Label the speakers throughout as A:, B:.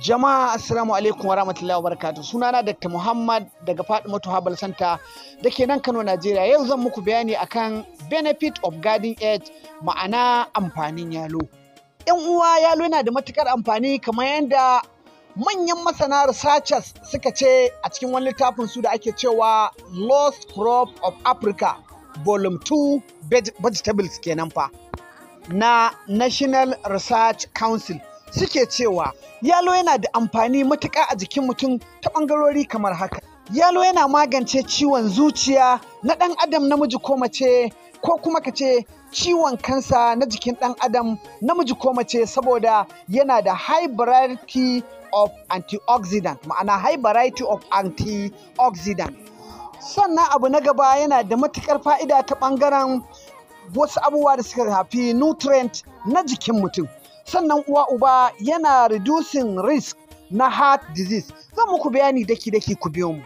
A: Jama'a assalamu alaikum wa rahmatullahi wa barakatuh. Sunana Dr. Muhammad daga Fatimatu Herbal Center da ke nan Kano, Najeriya. Yau zan muku bayani akan benefit of garden egg, ma'ana amfanin yalo. Yan uwa, yalo yana da matukar amfani kamar yadda manyan masana researchers suka ce a cikin wani littafin su da ake cewa Lost Crop of Africa Volume 2 Vegetables kenan fa na National Research Council. Suke cewa yalo yana da amfani matuƙa a jikin mutum ta ɓangarori kamar haka. Yalo yana magance ciwon zuciya na ɗan adam namiji ko mace, ko kuma ka ce ciwon kansa na jikin ɗan adam namiji ko mace, saboda yana da high variety of antioxidant, ma'ana high variety of antioxidant. Sannan abu na gaba, yana da matuƙar fa'ida ta ɓangaren wasu abubuwa da suka shafi nutrient na jikin mutum. Sannan uwa uba yana reducing risk na heart disease. Zan muku bayani daki-daki, ku biyo mu.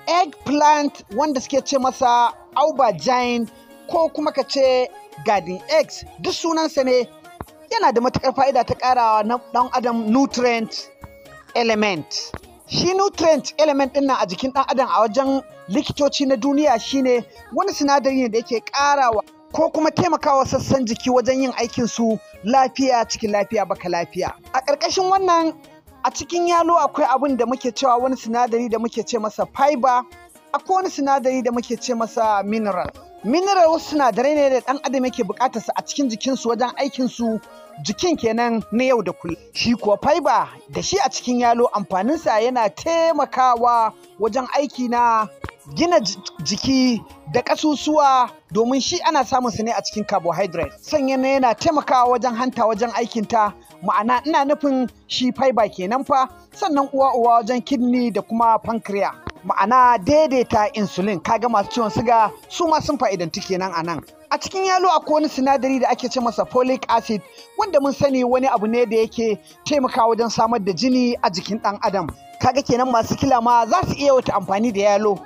A: Eggplant, wanda suke ce masa aubagine ko kuma ka ce garden eggs, duk sunansa ne, yana da matuƙar fa'ida ta ƙarawa na ɗan adam nutrient element. Shi nutrient element ɗin nan a jikin ɗan adam a wajen likitoci na duniya shine wani sinadari ne da yake ƙarawa ko kuma taimakawa sassan jiki wajen yin aikinsu lafiya cikin lafiya baka lafiya. A ƙarƙashin wannan, a cikin yalo akwai abin da muke cewa wani sinadari da muke ce masa fiber, akwai wani sinadari da muke ce masa mineral. Mineral wasu sinadarai ne da ɗan adam yake buƙatarsa a cikin jikinsu wajen aikinsu jikin kenan na yau da kullum. Shi kuwa fiber da shi a cikin yalo amfaninsa yana taimakawa wajen aiki na gina jiki da ƙasusuwa, domin shi ana samun su ne a cikin carbohydrate. Sannan yana taimakawa wajen hanta wajen aikinta, ma'ana ina nufin shi fiber kenan fa. Sannan uwa wajen kidney da kuma pancreas, ma'ana daidaita insulin. Kaga masu ciwon siga su ma sun fa'idantu kenan a nan. A cikin yalo akwai wani sinadari da ake ce masa polic acid, wanda mun sani wani abu ne da yake taimakawa wajen samar da jini a jikin ɗan adam. Kaga kenan masu kila ma za su iya wata amfani da yalo.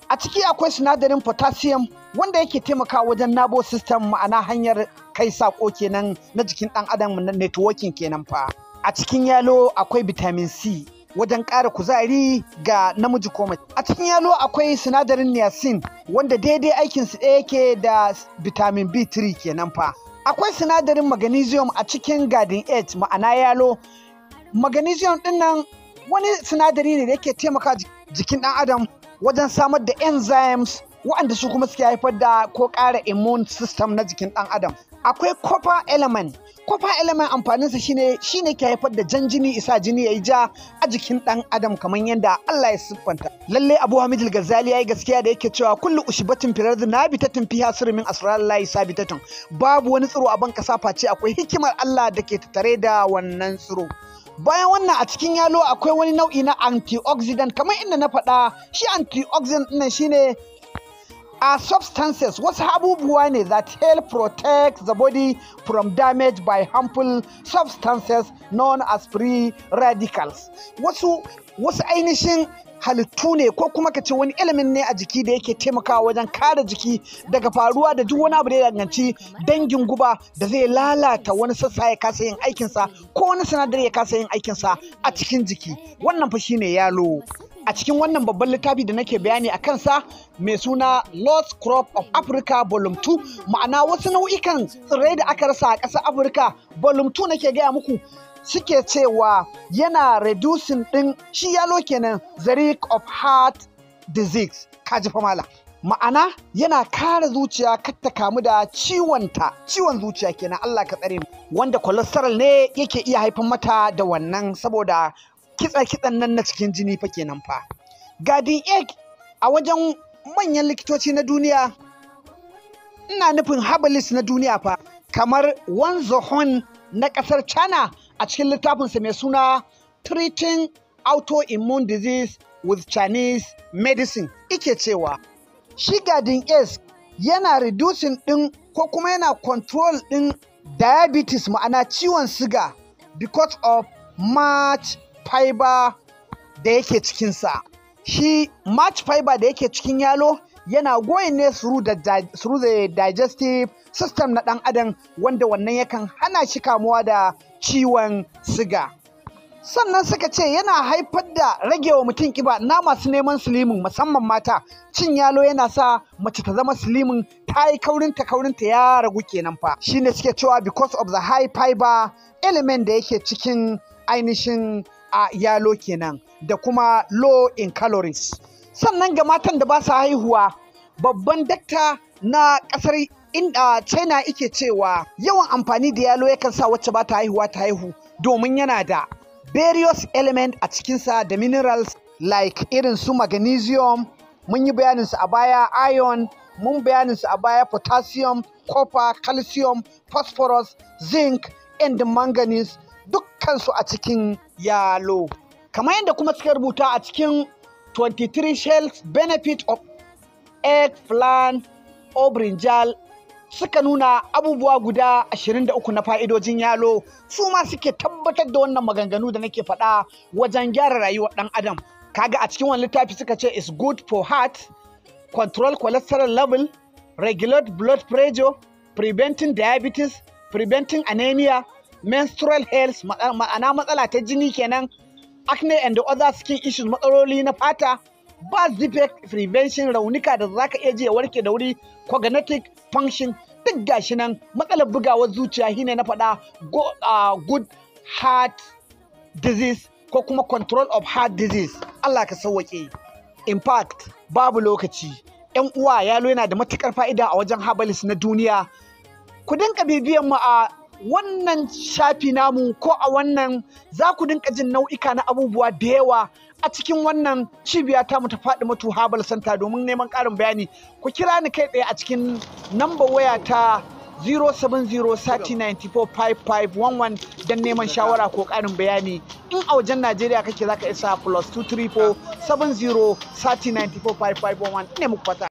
A: A ciki akwai sinadarin potassium, wanda yake taimakawa wajen nervous system, ma'ana hanyar kai sako kenan na jikin ɗan adam, na networking kenan fa. A cikin yalo akwai vitamin C, wajen ƙara kuzari ga namiji ko mace. A cikin yalo akwai sinadarin niacin, wanda daidai aikinsu ɗaya yake da vitamin B3 kenan fa. Akwai sinadarin magnesium a cikin garden egg, ma'ana yalo. Magnesium ɗin nan wani sinadari ne da yake taimaka jikin ɗan adam wajen samar da enzymes, waɗanda su kuma suke haifar da ko ƙara immune system na jikin ɗan adam. Akwai copper element. Copper element amfaninsa shine ke haifar da jan jini, isa jini yayi ja a jikin ɗan adam kamar yadda Allah ya siffanta. Lalle Abu Hamid al-Ghazali yayi gaskiya da yake cewa kullu ushibatin fil ardi nabitatin fiha sirrun min asrarillahi sabitatun. Babu wani tsiro a ban kasa face akwai hikimar Allah da ke tattare da wannan tsiro. Bayan wannan, a cikin yalo akwai wani nau'i na antioxidant, kamar inda na faɗa. Shi antioxidant ɗin shine substances, wasu abubuwa ne that help protect the body from damage by harmful substances known as free radicals. Wasu ainihin halittu ne ko kuma ka ce wani ilimin ne a jiki da yake taimakawa wajen kare jiki daga faruwa da duk wani abu da ya danganci dangin guba da zai lalata wani sassa ya kasa yin aikinsa, ko wani sinadari ya kasa yin aikinsa a cikin jiki. Wannan fa shine yalo. A cikin wannan babban littafi da nake bayani a kansa mai suna Lost Crop of Africa Volume 2, ma'ana wasu nau'ikan tsirrai da aka rasa a ƙasar Afirka, Volume 2 nake gaya muku, suke cewa yana reducing ɗin shi yalo kenan the risk of heart disease. Kaji fa mala, ma'ana yana kare zuciya kar ta kamu da ciwon zuciya kenan, Allah ka tsare mu, wanda cholesterol ne yake iya haifar mata da wannan, saboda kitsan nan na cikin jini fa kenan fa. Garden egg a wajen manyan likitoci na duniya, ina nufin herbalist na duniya fa, kamar wanzhoug na ƙasar China, a cikin littafinsa mai suna Treating Autoimmune Disease with Chinese Medicine, ike cewa shi garden egg yana reducing ɗin ko kuma yana control ɗin diabetes, ma'ana ciwon siga, because of much fiber da yake cikinsa. Shi much fiber da yake cikin yalo yana going ne through the digestive system na ɗan adam, wanda wannan yakan hana shi kamuwa da ciwon siga. Sannan suka ce yana haifar da ragewa mutum kiba na masu neman slimin musamman mata. Cin yalo yana sa mace ta zama slimin, ta yi kaurinta ya ragu kenan fa. Shine suke cewa because of the high fiber element da yake cikin ainihin yalo kenan, da kuma low in calories. Sannan ga matan da ba su haihuwa, babban dakta na ƙasar China yake cewa yawan amfani da yalo yakan sa wacce ba ta haihuwa ta haihu, domin yana da various element a cikinsa da minerals like irin su magnesium, mun yi bayaninsu a baya, iron, mun bayaninsu a baya, potassium, copper, calcium, phosphorus, zinc, and manganese, dukkansu a cikin yalo. Kamar yadda kuma suka rubuta a cikin 23 health benefit of eggplant or brinjal, suka nuna abubuwa guda 23 na fa'idojin yalo, su ma suke tabbatar da wannan maganganu da nake faɗa wajen gyara rayuwar ɗan adam. Kaga a cikin wani littafi suka ce is good for heart, control cholesterol level, regulate blood pressure, preventing diabetes, preventing anemia, menstrual health, ma'ana matsala ta jini kenan, acne and other skin issues, matsaloli na fata, birth defect prevention, raunuka da zaka iya ji ya warke da wuri, cognitive function, duk gashi nan, matsalar bugawar zuciya shine na faɗa, good heart disease ko kuma control of heart disease. Allah ka sauwaƙe. In fact, babu lokaci. 'Yan uwa, yalo yana da matukar fa'ida a wajen herbalist na duniya. Ku dinka bibiyan mu a wannan shafi namu, ko a wannan za ku dinka jin nau'ika na abubuwa da yawa a cikin wannan cibiya ta mu ta Fadimatu Herbal Center. Domin neman ƙarin bayani ku kira ni kai tsaye a cikin number waya ta 070-3094-5511 don neman shawara ko ƙarin bayani. In a wajen Najeriya kake zaka isa +234 70 30 94 5511 ne muku fata.